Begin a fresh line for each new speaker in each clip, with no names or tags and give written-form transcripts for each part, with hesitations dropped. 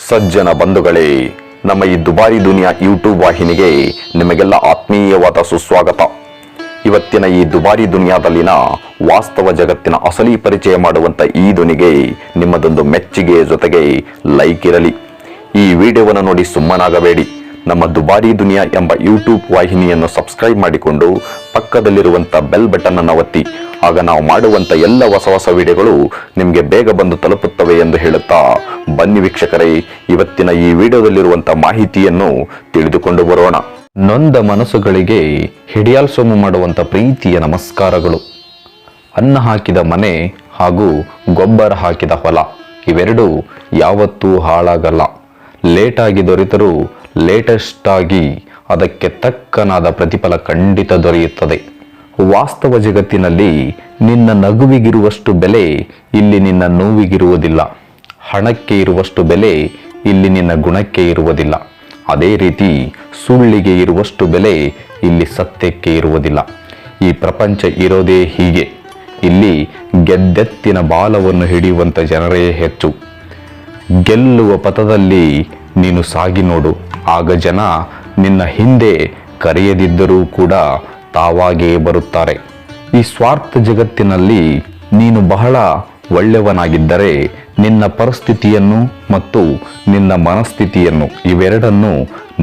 ಸಜ್ಜನ ಬಂಧುಗಳೇ, ನಮ್ಮ ಈ ದುಬಾರಿ ದುನಿಯಾ ಯೂಟ್ಯೂಬ್ ವಾಹಿನಿಗೆ ನಿಮಗೆಲ್ಲ ಆತ್ಮೀಯವಾದ ಸುಸ್ವಾಗತ. ಇವತ್ತಿನ ಈ ದುಬಾರಿ ದುನಿಯಾದಲ್ಲಿನ ವಾಸ್ತವ ಜಗತ್ತಿನ ಅಸಲಿ ಪರಿಚಯ ಮಾಡುವಂತ ಈ ಧ್ವನಿಗೆ ನಿಮ್ಮದೊಂದು ಮೆಚ್ಚುಗೆ ಜೊತೆಗೆ ಲೈಕ್ ಇರಲಿ. ಈ ವಿಡಿಯೋವನ್ನು ನೋಡಿ ಸುಮ್ಮನಾಗಬೇಡಿ. ನಮ್ಮ ದುಬಾರಿ ದುನಿಯಾ ಎಂಬ ಯೂಟ್ಯೂಬ್ ವಾಹಿನಿಯನ್ನು ಸಬ್ಸ್ಕ್ರೈಬ್ ಮಾಡಿಕೊಂಡು ಪಕ್ಕದಲ್ಲಿರುವಂಥ ಬೆಲ್ ಬಟನ್ ಅನ್ನು ಒತ್ತಿ. ಆಗ ನಾವು ಮಾಡುವಂಥ ಎಲ್ಲ ಹೊಸ ವಿಡಿಯೋಗಳು ನಿಮಗೆ ಬೇಗ ಬಂದು ತಲುಪುತ್ತವೆ ಎಂದು ಹೇಳುತ್ತಾ, ಬನ್ನಿ ವೀಕ್ಷಕರೇ, ಇವತ್ತಿನ ಈ ವಿಡಿಯೋದಲ್ಲಿರುವಂಥ ಮಾಹಿತಿಯನ್ನು ತಿಳಿದುಕೊಂಡು ಬರೋಣ. ನೊಂದ ಮನಸ್ಸುಗಳಿಗೆ ಹಿಡಿಯಾಲ್ಸೊಮ್ಮು ಮಾಡುವಂಥ ಪ್ರೀತಿಯ ನಮಸ್ಕಾರಗಳು. ಅನ್ನ ಹಾಕಿದ ಮನೆ ಹಾಗೂ ಗೊಬ್ಬರ ಹಾಕಿದ ಹೊಲ ಇವೆರಡೂ ಯಾವತ್ತೂ ಹಾಳಾಗಲ್ಲ. ಲೇಟಾಗಿ ದೊರೆತರೂ ಲೇಟೆಸ್ಟ್ ಆಗಿ ಅದಕ್ಕೆ ತಕ್ಕನಾದ ಪ್ರತಿಫಲ ಖಂಡಿತ ದೊರೆಯುತ್ತದೆ. ವಾಸ್ತವ ಜಗತ್ತಿನಲ್ಲಿ ನಿನ್ನ ನಗುವಿಗಿರುವಷ್ಟು ಬೆಲೆ ಇಲ್ಲಿ ನಿನ್ನ ನೋವಿಗಿರುವುದಿಲ್ಲ. ಹಣಕ್ಕೆ ಇರುವಷ್ಟು ಬೆಲೆ ಇಲ್ಲಿ ನಿನ್ನ ಗುಣಕ್ಕೆ ಇರುವುದಿಲ್ಲ. ಅದೇ ರೀತಿ ಸುಳ್ಳಿಗೆ ಇರುವಷ್ಟು ಬೆಲೆ ಇಲ್ಲಿ ಸತ್ಯಕ್ಕೆ ಇರುವುದಿಲ್ಲ. ಈ ಪ್ರಪಂಚ ಇರೋದೇ ಹೀಗೆ. ಇಲ್ಲಿ ಗೆದ್ದೆತ್ತಿನ ಬಾಲವನ್ನು ಹಿಡಿಯುವಂಥ ಜನರೇ ಹೆಚ್ಚು. ಗೆಲ್ಲುವ ಪಥದಲ್ಲಿ ನೀನು ಸಾಗಿ ನೋಡು. ಆಗ ಜನ ನಿನ್ನ ಹಿಂದೆ ಕರೆಯದಿದ್ದರೂ ಕೂಡ ತಾವಾಗೇ ಬರುತ್ತಾರೆ. ಈ ಸ್ವಾರ್ಥ ಜಗತ್ತಿನಲ್ಲಿ ನೀನು ಬಹಳ ಒಳ್ಳೆಯವನಾಗಿದ್ದರೆ ನಿನ್ನ ಪರಿಸ್ಥಿತಿಯನ್ನು ಮತ್ತು ನಿನ್ನ ಮನಸ್ಥಿತಿಯನ್ನು ಇವೆರಡನ್ನು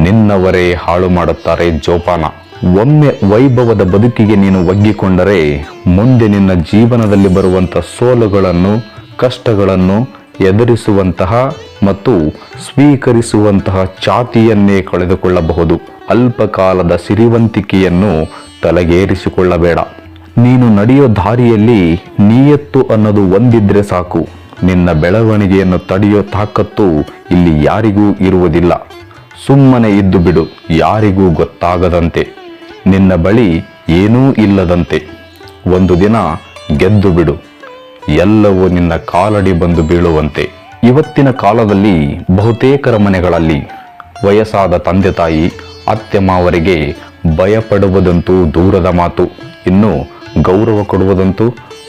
ನಿನ್ನವರೇ ಹಾಳು ಮಾಡುತ್ತಾರೆ ಜೋಪಾನ. ಒಮ್ಮೆ ವೈಭವದ ಬದುಕಿಗೆ ನೀನು ಒಗ್ಗಿಕೊಂಡರೆ ಮುಂದೆ ನಿನ್ನ ಜೀವನದಲ್ಲಿ ಬರುವಂಥ ಸೋಲುಗಳನ್ನು, ಕಷ್ಟಗಳನ್ನು ಎದುರಿಸುವಂತಹ ಮತ್ತು ಸ್ವೀಕರಿಸುವಂತಹ ಛಾತಿಯನ್ನೇ ಕಳೆದುಕೊಳ್ಳಬಹುದು. ಅಲ್ಪಕಾಲದ ಸಿರಿವಂತಿಕೆಯನ್ನು ತಲೆಗೇರಿಸಿಕೊಳ್ಳಬೇಡ. ನೀನು ನಡೆಯೋ ದಾರಿಯಲ್ಲಿ ನಿಯತ್ತು ಅನ್ನೋದು ಒಂದಿದ್ರೆ ಸಾಕು. ನಿನ್ನ ಬೆಳವಣಿಗೆಯನ್ನು ತಡೆಯೋ ತಾಕತ್ತು ಇಲ್ಲಿ ಯಾರಿಗೂ ಇರುವುದಿಲ್ಲ. ಸುಮ್ಮನೆ ಇದ್ದು ಬಿಡು, ಯಾರಿಗೂ ಗೊತ್ತಾಗದಂತೆ. ನಿನ್ನ ಬಳಿ ಏನೂ ಇಲ್ಲದಂತೆ. ಒಂದು ದಿನ ಗೆದ್ದು ಬಿಡು, ಎಲ್ಲವೂ ನಿನ್ನ ಕಾಲಡಿ ಬಂದು ಬೀಳುವಂತೆ. ಇವತ್ತಿನ ಕಾಲದಲ್ಲಿ ಬಹುತೇಕರ ಮನೆಗಳಲ್ಲಿ ವಯಸ್ಸಾದ ತಂದೆ ತಾಯಿ, ಅತ್ತೆ ಮಾವರಿಗೆ ಭಯಪಡುವುದಂತೂ ದೂರದ ಮಾತು. ಇನ್ನು ಗೌರವ ಕೊಡುವುದಂತೂ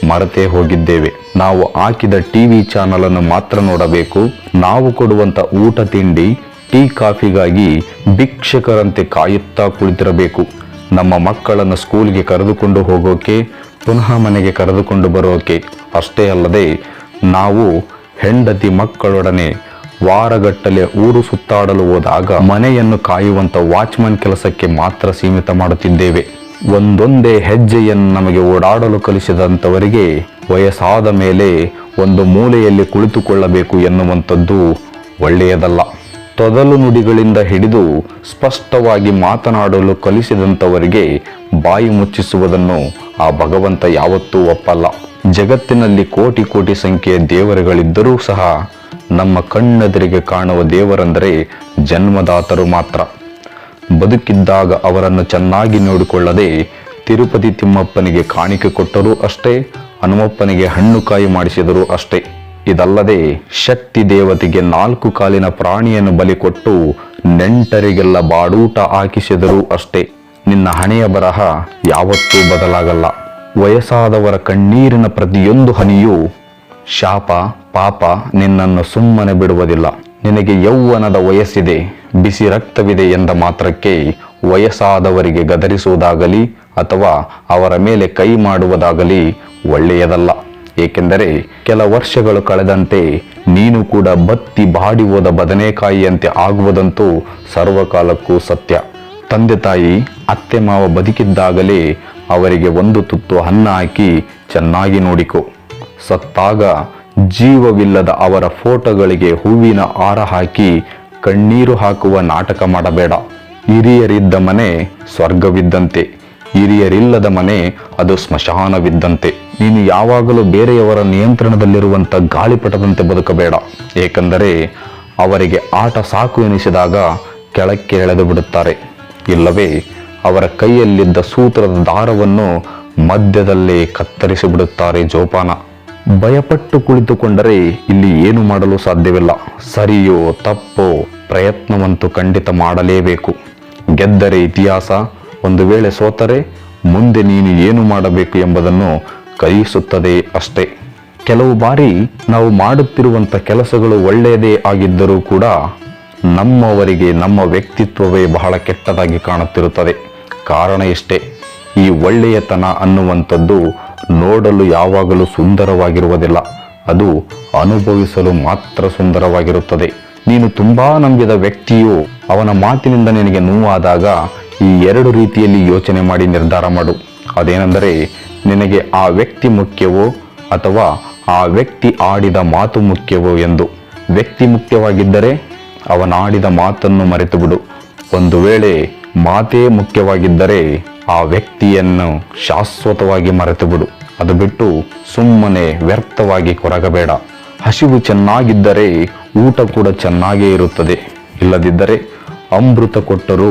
ಮರೆತೇ ಹೋಗಿದ್ದೇವೆ. ನಾವು ಹಾಕಿದ ಟಿವಿ ಚಾನಲ್ ಅನ್ನು ಮಾತ್ರ ನೋಡಬೇಕು. ನಾವು ಕೊಡುವಂತ ಊಟ ತಿಂಡಿ, ಟೀ ಕಾಫಿಗಾಗಿ ಭಿಕ್ಷಕರಂತೆ ಕಾಯುತ್ತಾ ಕುಳಿತಿರಬೇಕು. ನಮ್ಮ ಮಕ್ಕಳನ್ನು ಸ್ಕೂಲ್ಗೆ ಕರೆದುಕೊಂಡು ಹೋಗೋಕೆ, ಪುನಃ ಮನೆಗೆ ಕರೆದುಕೊಂಡು ಬರೋಕೆ. ಅಷ್ಟೇ ಅಲ್ಲದೆ ನಾವು ಹೆಂಡತಿ ಮಕ್ಕಳೊಡನೆ ವಾರಗಟ್ಟಲೆ ಊರು ಸುತ್ತಾಡಲು ಹೋದಾಗ ಮನೆಯನ್ನು ಕಾಯುವಂತ ವಾಚ್ಮನ್ ಕೆಲಸಕ್ಕೆ ಮಾತ್ರ ಸೀಮಿತ ಮಾಡುತ್ತಿದ್ದೇವೆ. ಒಂದೊಂದೇ ಹೆಜ್ಜೆಯನ್ನು ನಮಗೆ ಓಡಾಡಲು ಕಲಿಸಿದಂಥವರಿಗೆ ವಯಸ್ಸಾದ ಮೇಲೆ ಒಂದು ಮೂಲೆಯಲ್ಲಿ ಕುಳಿತುಕೊಳ್ಳಬೇಕು ಎನ್ನುವಂಥದ್ದು ಒಳ್ಳೆಯದಲ್ಲ. ತೊದಲು ನುಡಿಗಳಿಂದ ಹಿಡಿದು ಸ್ಪಷ್ಟವಾಗಿ ಮಾತನಾಡಲು ಕಲಿಸಿದಂಥವರಿಗೆ ಬಾಯಿ ಮುಚ್ಚಿಸುವುದನ್ನು ಆ ಭಗವಂತ ಯಾವತ್ತೂ ಒಪ್ಪಲ್ಲ. ಜಗತ್ತಿನಲ್ಲಿ ಕೋಟಿ ಕೋಟಿ ಸಂಖ್ಯೆಯ ದೇವರುಗಳಿದ್ದರೂ ಸಹ ನಮ್ಮ ಕಣ್ಣೆದುರಿಗೆ ಕಾಣುವ ದೇವರೆಂದರೆ ಜನ್ಮದಾತರು ಮಾತ್ರ. ಬದುಕಿದ್ದಾಗ ಅವರನ್ನು ಚೆನ್ನಾಗಿ ನೋಡಿಕೊಳ್ಳದೆ ತಿರುಪತಿ ತಿಮ್ಮಪ್ಪನಿಗೆ ಕಾಣಿಕೆ ಕೊಟ್ಟರೂ ಅಷ್ಟೇ, ಹನುಮಪ್ಪನಿಗೆ ಹಣ್ಣುಕಾಯಿ ಮಾಡಿಸಿದರೂ ಅಷ್ಟೇ. ಇದಲ್ಲದೆ ಶಕ್ತಿ ದೇವತೆಗೆ 4 ಕಾಲಿನ ಪ್ರಾಣಿಯನ್ನು ಬಲಿ ಕೊಟ್ಟು ನೆಂಟರಿಗೆಲ್ಲ ಬಾಡೂಟ ಹಾಕಿಸಿದರೂ ಅಷ್ಟೇ. ನಿನ್ನ ಹಣೆಯ ಬರಹ ಯಾವತ್ತೂ ಬದಲಾಗಲ್ಲ. ವಯಸ್ಸಾದವರ ಕಣ್ಣೀರಿನ ಪ್ರತಿಯೊಂದು ಹನಿಯೂ ಶಾಪ, ಪಾಪ ನಿನ್ನನ್ನು ಸುಮ್ಮನೆ ಬಿಡುವುದಿಲ್ಲ. ನಿನಗೆ ಯೌವನದ ವಯಸ್ಸಿದೆ, ಬಿಸಿ ರಕ್ತವಿದೆ ಎಂದ ಮಾತ್ರಕ್ಕೆ ವಯಸ್ಸಾದವರಿಗೆ ಗದರಿಸುವುದಾಗಲಿ ಅಥವಾ ಅವರ ಮೇಲೆ ಕೈ ಮಾಡುವುದಾಗಲಿ ಒಳ್ಳೆಯದಲ್ಲ. ಏಕೆಂದರೆ ಕೆಲ ವರ್ಷಗಳು ಕಳೆದಂತೆ ನೀನು ಕೂಡ ಬತ್ತಿ ಬಾಡಿ ಹೋದ ಬದನೆಕಾಯಿಯಂತೆ ಆಗುವುದಂತೂ ಸರ್ವಕಾಲಕ್ಕೂ ಸತ್ಯ. ತಂದೆ ತಾಯಿ, ಅತ್ತೆ ಮಾವ ಬದುಕಿದ್ದಾಗಲೇ ಅವರಿಗೆ ಒಂದು ತುತ್ತು ಅನ್ನ ಹಾಕಿ ಚೆನ್ನಾಗಿ ನೋಡಿಕೊ. ಸತ್ತಾಗ ಜೀವವಿಲ್ಲದ ಅವರ ಫೋಟೋಗಳಿಗೆ ಹೂವಿನ ಹಾರ ಹಾಕಿ ಕಣ್ಣೀರು ಹಾಕುವ ನಾಟಕ ಮಾಡಬೇಡ. ಹಿರಿಯರಿದ್ದ ಮನೆ ಸ್ವರ್ಗವಿದ್ದಂತೆ, ಹಿರಿಯರಿಲ್ಲದ ಮನೆ ಅದು ಸ್ಮಶಾನವಿದ್ದಂತೆ. ನೀನು ಯಾವಾಗಲೂ ಬೇರೆಯವರ ನಿಯಂತ್ರಣದಲ್ಲಿರುವಂಥ ಗಾಳಿಪಟದಂತೆ ಬದುಕಬೇಡ. ಏಕೆಂದರೆ ಅವರಿಗೆ ಆಟ ಸಾಕು ಎನಿಸಿದಾಗ ಕೆಳಕ್ಕೆ ಎಳೆದು ಬಿಡುತ್ತಾರೆ. ಇಲ್ಲವೇ ಅವರ ಕೈಯಲ್ಲಿದ್ದ ಸೂತ್ರದ ದಾರವನ್ನು ಮಧ್ಯದಲ್ಲೇ ಕತ್ತರಿಸಿ ಬಿಡುತ್ತಾರೆ ಜೋಪಾನ. ಭಯಪಟ್ಟು ಕುಳಿತುಕೊಂಡರೆ ಇಲ್ಲಿ ಏನು ಮಾಡಲು ಸಾಧ್ಯವಿಲ್ಲ. ಸರಿಯೋ ತಪ್ಪೋ ಪ್ರಯತ್ನವಂತೂ ಖಂಡಿತ ಮಾಡಲೇಬೇಕು. ಗೆದ್ದರೆ ಇತಿಹಾಸ, ಒಂದು ವೇಳೆ ಸೋತರೆ ಮುಂದೆ ನೀನು ಏನು ಮಾಡಬೇಕು ಎಂಬುದನ್ನು ಕಲಿಸುತ್ತದೆ ಅಷ್ಟೇ. ಕೆಲವು ಬಾರಿ ನಾವು ಮಾಡುತ್ತಿರುವಂಥ ಕೆಲಸಗಳು ಒಳ್ಳೆಯದೇ ಆಗಿದ್ದರೂ ಕೂಡ ನಮ್ಮವರಿಗೆ ನಮ್ಮ ವ್ಯಕ್ತಿತ್ವವೇ ಬಹಳ ಕೆಟ್ಟದಾಗಿ ಕಾಣುತ್ತಿರುತ್ತದೆ. ಕಾರಣ ಇಷ್ಟೇ, ಈ ಒಳ್ಳೆಯತನ ಅನ್ನುವಂಥದ್ದು ನೋಡಲು ಯಾವಾಗಲೂ ಸುಂದರವಾಗಿರುವುದಿಲ್ಲ, ಅದು ಅನುಭವಿಸಲು ಮಾತ್ರ ಸುಂದರವಾಗಿರುತ್ತದೆ. ನೀನು ತುಂಬಾ ನಂಬಿದ ವ್ಯಕ್ತಿಯು ಅವನ ಮಾತಿನಿಂದ ನಿನಗೆ ನೋವಾದಾಗ ಈ ಎರಡು ರೀತಿಯಲ್ಲಿ ಯೋಚನೆ ಮಾಡಿ ನಿರ್ಧಾರ ಮಾಡು. ಅದೇನೆಂದರೆ, ನಿನಗೆ ಆ ವ್ಯಕ್ತಿ ಮುಖ್ಯವೋ ಅಥವಾ ಆ ವ್ಯಕ್ತಿ ಆಡಿದ ಮಾತು ಮುಖ್ಯವೋ ಎಂದು. ವ್ಯಕ್ತಿ ಮುಖ್ಯವಾಗಿದ್ದರೆ ಅವನಾಡಿದ ಮಾತನ್ನು ಮರೆತು ಬಿಡು. ಒಂದು ವೇಳೆ ಮಾತೇ ಮುಖ್ಯವಾಗಿದ್ದರೆ ಆ ವ್ಯಕ್ತಿಯನ್ನು ಶಾಶ್ವತವಾಗಿ ಮರೆತು ಬಿಡು. ಅದು ಬಿಟ್ಟು ಸುಮ್ಮನೆ ವ್ಯರ್ಥವಾಗಿ ಕೊರಗಬೇಡ. ಹಸಿವು ಚೆನ್ನಾಗಿದ್ದರೆ ಊಟ ಕೂಡ ಚೆನ್ನಾಗೇ ಇರುತ್ತದೆ, ಇಲ್ಲದಿದ್ದರೆ ಅಮೃತ ಕೊಟ್ಟರೂ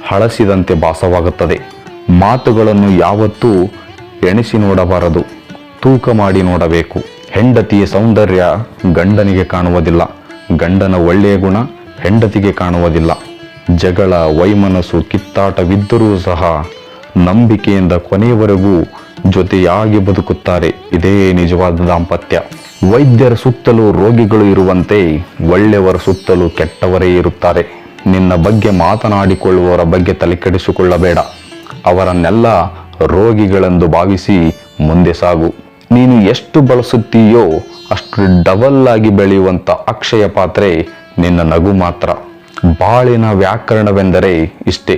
ಹಳಸಿದಂತೆ ಭಾಸವಾಗುತ್ತದೆ. ಮಾತುಗಳನ್ನು ಯಾವತ್ತೂ ಎಣಿಸಿ ನೋಡಬಾರದು, ತೂಕ ಮಾಡಿ ನೋಡಬೇಕು. ಹೆಂಡತಿಯ ಸೌಂದರ್ಯ ಗಂಡನಿಗೆ ಕಾಣುವುದಿಲ್ಲ, ಗಂಡನ ಒಳ್ಳೆಯ ಗುಣ ಹೆಂಡತಿಗೆ ಕಾಣುವುದಿಲ್ಲ. ಜಗಳ, ವೈಮನಸ್ಸು, ಕಿತ್ತಾಟವಿದ್ದರೂ ಸಹ ನಂಬಿಕೆಯಿಂದ ಕೊನೆಯವರೆಗೂ ಜೊತೆಯಾಗಿ ಬದುಕುತ್ತಾರೆ. ಇದೇ ನಿಜವಾದ ದಾಂಪತ್ಯ. ವೈದ್ಯರ ಸುತ್ತಲೂ ರೋಗಿಗಳು ಇರುವಂತೆ ಒಳ್ಳೆಯವರ ಸುತ್ತಲೂ ಕೆಟ್ಟವರೇ ಇರುತ್ತಾರೆ. ನಿನ್ನ ಬಗ್ಗೆ ಮಾತನಾಡಿಕೊಳ್ಳುವವರ ಬಗ್ಗೆ ತಲೆಕೆಡಿಸಿಕೊಳ್ಳಬೇಡ. ಅವರನ್ನೆಲ್ಲ ರೋಗಿಗಳೆಂದು ಭಾವಿಸಿ ಮುಂದೆ ಸಾಗು. ನೀನು ಎಷ್ಟು ಬಳಸುತ್ತೀಯೋ ಅಷ್ಟು ಡಬಲ್ ಆಗಿ ಬೆಳೆಯುವಂಥ ಅಕ್ಷಯ ಪಾತ್ರೆ ನಿನ್ನ ನಗು ಮಾತ್ರ. ಬಾಳಿನ ವ್ಯಾಕರಣವೆಂದರೆ ಇಷ್ಟೇ.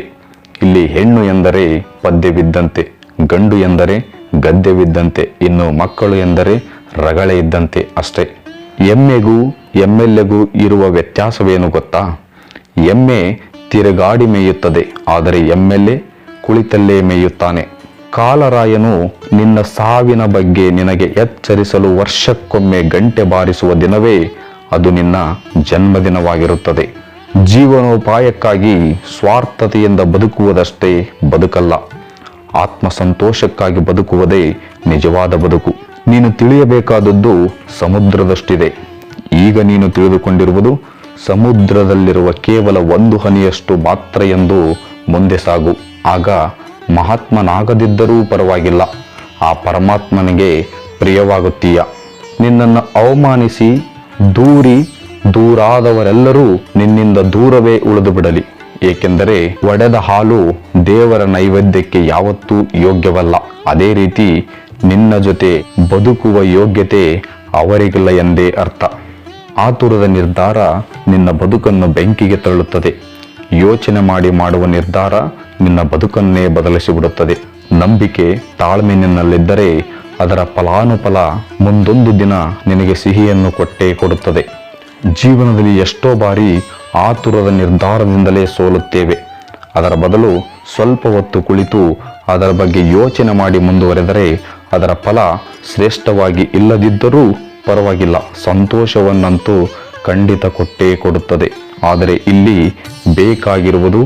ಇಲ್ಲಿ ಹೆಣ್ಣು ಎಂದರೆ ಪದ್ಯವಿದ್ದಂತೆ, ಗಂಡು ಎಂದರೆ ಗದ್ಯವಿದ್ದಂತೆ, ಇನ್ನು ಮಕ್ಕಳು ಎಂದರೆ ರಗಳೆ ಇದ್ದಂತೆ ಅಷ್ಟೇ. ಎಮ್ಮೆಗೂ ಎಮ್ಮೆಲ್ಲೆಗೂ ಇರುವ ವ್ಯತ್ಯಾಸವೇನು ಗೊತ್ತಾ? ಎಮ್ಮೆ ತಿರುಗಾಡಿ ಮೇಯುತ್ತದೆ, ಆದರೆ ಎಮ್ಮೆಲ್ಲೆ ಕುಳಿತಲ್ಲೇ ಮೇಯುತ್ತಾನೆ. ಕಾಲರಾಯನು ನಿನ್ನ ಸಾವಿನ ಬಗ್ಗೆ ನಿನಗೆ ಎಚ್ಚರಿಸಲು ವರ್ಷಕ್ಕೊಮ್ಮೆ ಗಂಟೆ ಬಾರಿಸುವ ದಿನವೇ ಅದು ನಿನ್ನ ಜನ್ಮದಿನವಾಗಿರುತ್ತದೆ. ಜೀವನೋಪಾಯಕ್ಕಾಗಿ ಸ್ವಾರ್ಥತೆಯಿಂದ ಬದುಕುವುದಷ್ಟೇ ಬದುಕಲ್ಲ, ಆತ್ಮಸಂತೋಷಕ್ಕಾಗಿ ಬದುಕುವುದೇ ನಿಜವಾದ ಬದುಕು. ನೀನು ತಿಳಿಯಬೇಕಾದದ್ದು ಸಮುದ್ರದಷ್ಟಿದೆ. ಈಗ ನೀನು ತಿಳಿದುಕೊಂಡಿರುವುದು ಸಮುದ್ರದಲ್ಲಿರುವ ಕೇವಲ ಒಂದು ಹನಿಯಷ್ಟು ಮಾತ್ರ ಎಂದು ಮುಂದೆ ಸಾಗು. ಆಗ ಮಹಾತ್ಮನಾಗದಿದ್ದರೂ ಪರವಾಗಿಲ್ಲ, ಆ ಪರಮಾತ್ಮನಿಗೆ ಪ್ರಿಯವಾಗುತ್ತೀಯ. ನಿನ್ನನ್ನು ಅವಮಾನಿಸಿ ದೂರಾದವರೆಲ್ಲರೂ ನಿನ್ನಿಂದ ದೂರವೇ ಉಳಿದು ಬಿಡಲಿ. ಏಕೆಂದರೆ ಒಡೆದ ಹಾಲು ದೇವರ ನೈವೇದ್ಯಕ್ಕೆ ಯಾವತ್ತೂ ಯೋಗ್ಯವಲ್ಲ. ಅದೇ ರೀತಿ ನಿನ್ನ ಜೊತೆ ಬದುಕುವ ಯೋಗ್ಯತೆ ಅವರಿಗಿಲ್ಲ ಎಂದೇ ಅರ್ಥ. ಆತುರದ ನಿರ್ಧಾರ ನಿನ್ನ ಬದುಕನ್ನು ಬೆಂಕಿಗೆ ತಳ್ಳುತ್ತದೆ. ಯೋಚನೆ ಮಾಡಿ ಮಾಡುವ ನಿರ್ಧಾರ ನಿನ್ನ ಬದುಕನ್ನೇ ಬದಲಿಸಿಬಿಡುತ್ತದೆ. ನಂಬಿಕೆ, ತಾಳ್ಮೆ ನಿನ್ನಲ್ಲಿದ್ದರೆ ಅದರ ಫಲಾನುಫಲ ಮುಂದೊಂದು ದಿನ ನಿನಗೆ ಸಿಹಿಯನ್ನು ಕೊಟ್ಟೇ ಕೊಡುತ್ತದೆ. ಜೀವನದಲ್ಲಿ ಎಷ್ಟೋ ಬಾರಿ ಆತುರದ ನಿರ್ಧಾರದಿಂದಲೇ ಸೋಲುತ್ತೇವೆ. ಅದರ ಬದಲು ಸ್ವಲ್ಪ ಹೊತ್ತು ಕುಳಿತು ಅದರ ಬಗ್ಗೆ ಯೋಚನೆ ಮಾಡಿ ಮುಂದುವರೆದರೆ ಅದರ ಫಲ ಶ್ರೇಷ್ಠವಾಗಿ ಇಲ್ಲದಿದ್ದರೂ ಪರವಾಗಿಲ್ಲ, ಸಂತೋಷವನ್ನಂತೂ ಖಂಡಿತ ಕೊಟ್ಟೇ ಕೊಡುತ್ತದೆ. ಆದರೆ ಇಲ್ಲಿ ಬೇಕಾಗಿರುವುದು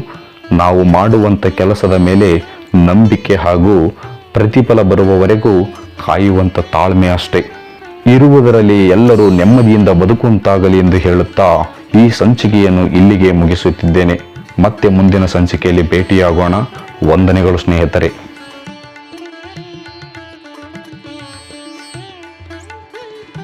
ನಾವು ಮಾಡುವಂಥ ಕೆಲಸದ ಮೇಲೆ ನಂಬಿಕೆ ಹಾಗೂ ಪ್ರತಿಫಲ ಬರುವವರೆಗೂ ಕಾಯುವಂಥ ತಾಳ್ಮೆ ಅಷ್ಟೇ. ಇರುವುದರಲ್ಲಿ ಎಲ್ಲರೂ ನೆಮ್ಮದಿಯಿಂದ ಬದುಕುವಂತಾಗಲಿ ಎಂದು ಹೇಳುತ್ತಾ ಈ ಸಂಚಿಕೆಯನ್ನು ಇಲ್ಲಿಗೆ ಮುಗಿಸುತ್ತಿದ್ದೇನೆ. ಮತ್ತೆ ಮುಂದಿನ ಸಂಚಿಕೆಯಲ್ಲಿ ಭೇಟಿಯಾಗೋಣ. ವಂದನೆಗಳು ಸ್ನೇಹಿತರೆ.